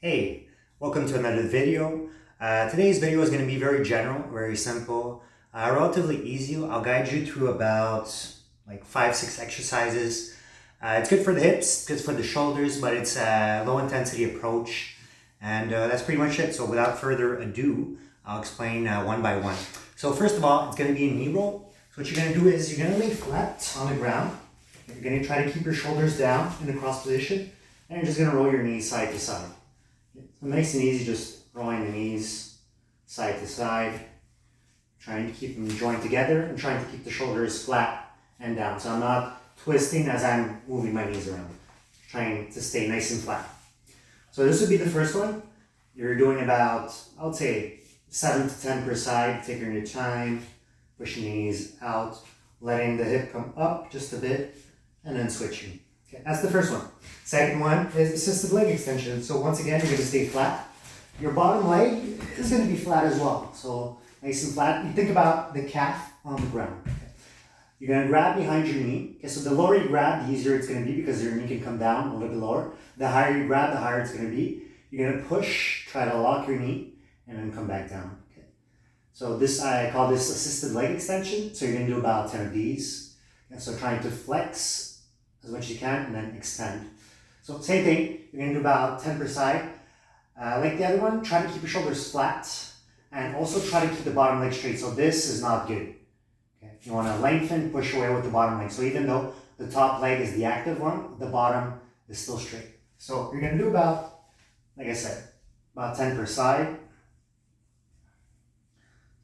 Hey, welcome to another video. Today's video is going to be very general, very simple, relatively easy. I'll guide you through about like 5-6 exercises. It's good for the hips, good for the shoulders, but it's a low intensity approach. And that's pretty much it. So without further ado, I'll explain one by one. So first of all, it's going to be a knee roll. So what you're going to do is you're going to lay flat on the ground. You're going to try to keep your shoulders down in the cross position. And you're just going to roll your knees side to side. So nice and easy, just rolling the knees side to side, trying to keep them joined together and trying to keep the shoulders flat and down. So I'm not twisting as I'm moving my knees around, trying to stay nice and flat. So this would be the first one. You're doing about, I would say, 7 to 10 per side, taking your time, pushing the knees out, letting the hip come up just a bit, and then switching. Okay, that's the first one. Second one is assisted leg extension. So once again, you're going to stay flat. Your bottom leg is going to be flat as well. So nice and flat. You think about the calf on the ground. Okay. You're going to grab behind your knee. Okay, so the lower you grab, the easier it's going to be because your knee can come down a little bit lower. The higher you grab, the higher it's going to be. You're going to push, try to lock your knee, and then come back down. Okay. So this, I call this assisted leg extension. So you're going to do about 10 of these. And so trying to flex as much as you can and then extend. So same thing, you're going to do about 10 per side. Like the other one, try to keep your shoulders flat and also try to keep the bottom leg straight. So this is not good. Okay. You want to lengthen, push away with the bottom leg. So even though the top leg is the active one, the bottom is still straight. So you're going to do about, like I said, about 10 per side.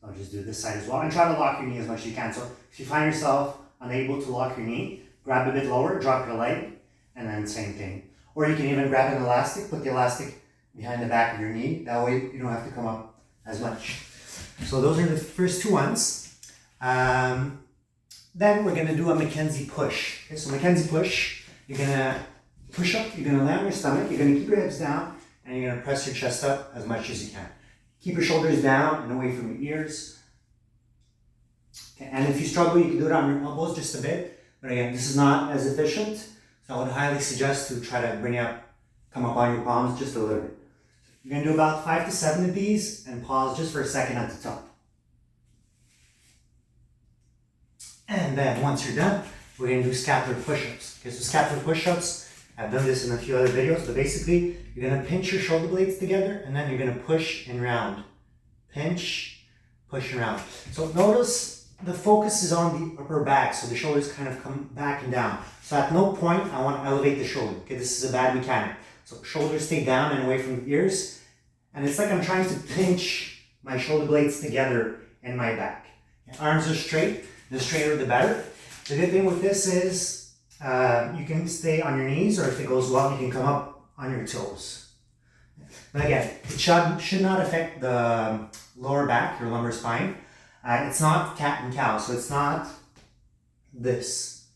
I'll just do this side as well. And try to lock your knee as much as you can. So if you find yourself unable to lock your knee, grab a bit lower, drop your leg, and then same thing. Or you can even grab an elastic, put the elastic behind the back of your knee. That way you don't have to come up as much. So those are the first two ones. Then we're going to do a Mackenzie push. Okay, so Mackenzie push, you're going to push up, you're going to lay on your stomach, you're going to keep your hips down, and you're going to press your chest up as much as you can. Keep your shoulders down and away from your ears. Okay, and if you struggle, you can do it on your elbows just a bit. But again, this is not as efficient, so I would highly suggest to try to come up on your palms just a little bit. You're going to do about 5 to 7 of these and pause just for a second at the top. And then once you're done, we're going to do scapular push-ups. Okay, so scapular push-ups, I've done this in a few other videos, but basically you're going to pinch your shoulder blades together and then you're going to push and round. Pinch, push and round. So notice the focus is on the upper back, so the shoulders kind of come back and down. So at no point I want to elevate the shoulder. Okay, this is a bad mechanic. So shoulders stay down and away from the ears. And it's like I'm trying to pinch my shoulder blades together in my back. Okay, arms are straight. The straighter the better. The good thing with this is you can stay on your knees, or if it goes well, you can come up on your toes. But again, it should not affect the lower back, your lumbar spine. It's not cat and cow, so it's not this.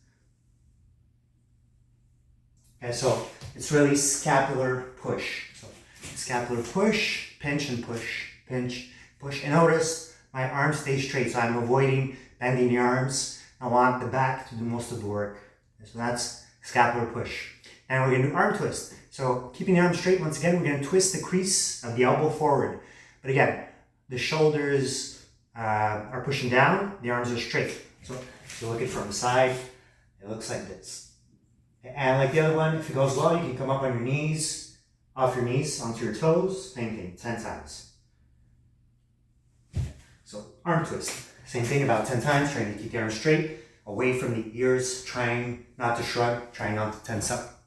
Okay, so it's really scapular push. So scapular push, pinch and push, pinch, push. And notice my arms stay straight, so I'm avoiding bending the arms. I want the back to do most of the work. So that's scapular push. And we're going to do arm twist. So keeping the arm straight, once again, we're going to twist the crease of the elbow forward. But again, the shoulders are pushing down, the arms are straight. So if you look at it from the side, it looks like this. And like the other one, if it goes well, you can come up on your knees, off your knees, onto your toes, same thing, 10 times. So arm twist, same thing about 10 times, trying to keep the arms straight, away from the ears, trying not to shrug, trying not to tense up.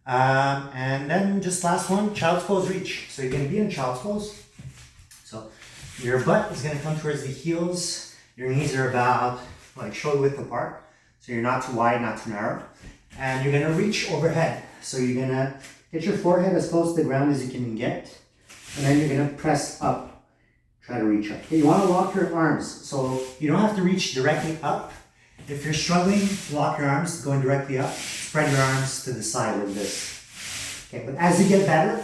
And then just last one, child's pose reach. So you're going to be in child's pose. So your butt is going to come towards the heels. Your knees are about like shoulder width apart. So you're not too wide, not too narrow. And you're going to reach overhead. So you're going to get your forehead as close to the ground as you can get. And then you're going to press up. Try to reach up. Okay, you want to lock your arms. So you don't have to reach directly up. If you're struggling, lock your arms going directly up. Spread your arms to the side like this. Okay, but as you get better,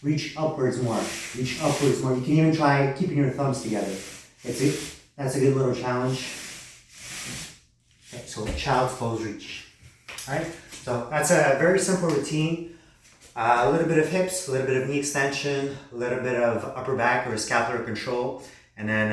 reach upwards more. Reach upwards more. You can even try keeping your thumbs together. That's a good little challenge. Okay, so child's pose reach. Alright, so that's a very simple routine. A little bit of hips, a little bit of knee extension, a little bit of upper back or scapular control, and then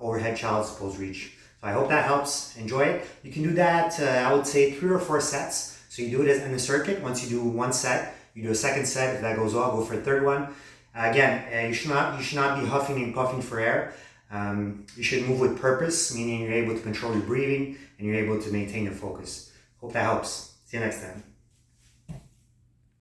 overhead child's pose reach. So I hope that helps. Enjoy it. You can do that, I would say 3 or 4 sets. So you do it in a circuit. Once you do 1 set, you do a second set. If that goes well, go for a third one. Again, you should not be huffing and puffing for air. You should move with purpose, meaning you're able to control your breathing and you're able to maintain your focus. Hope that helps. See you next time.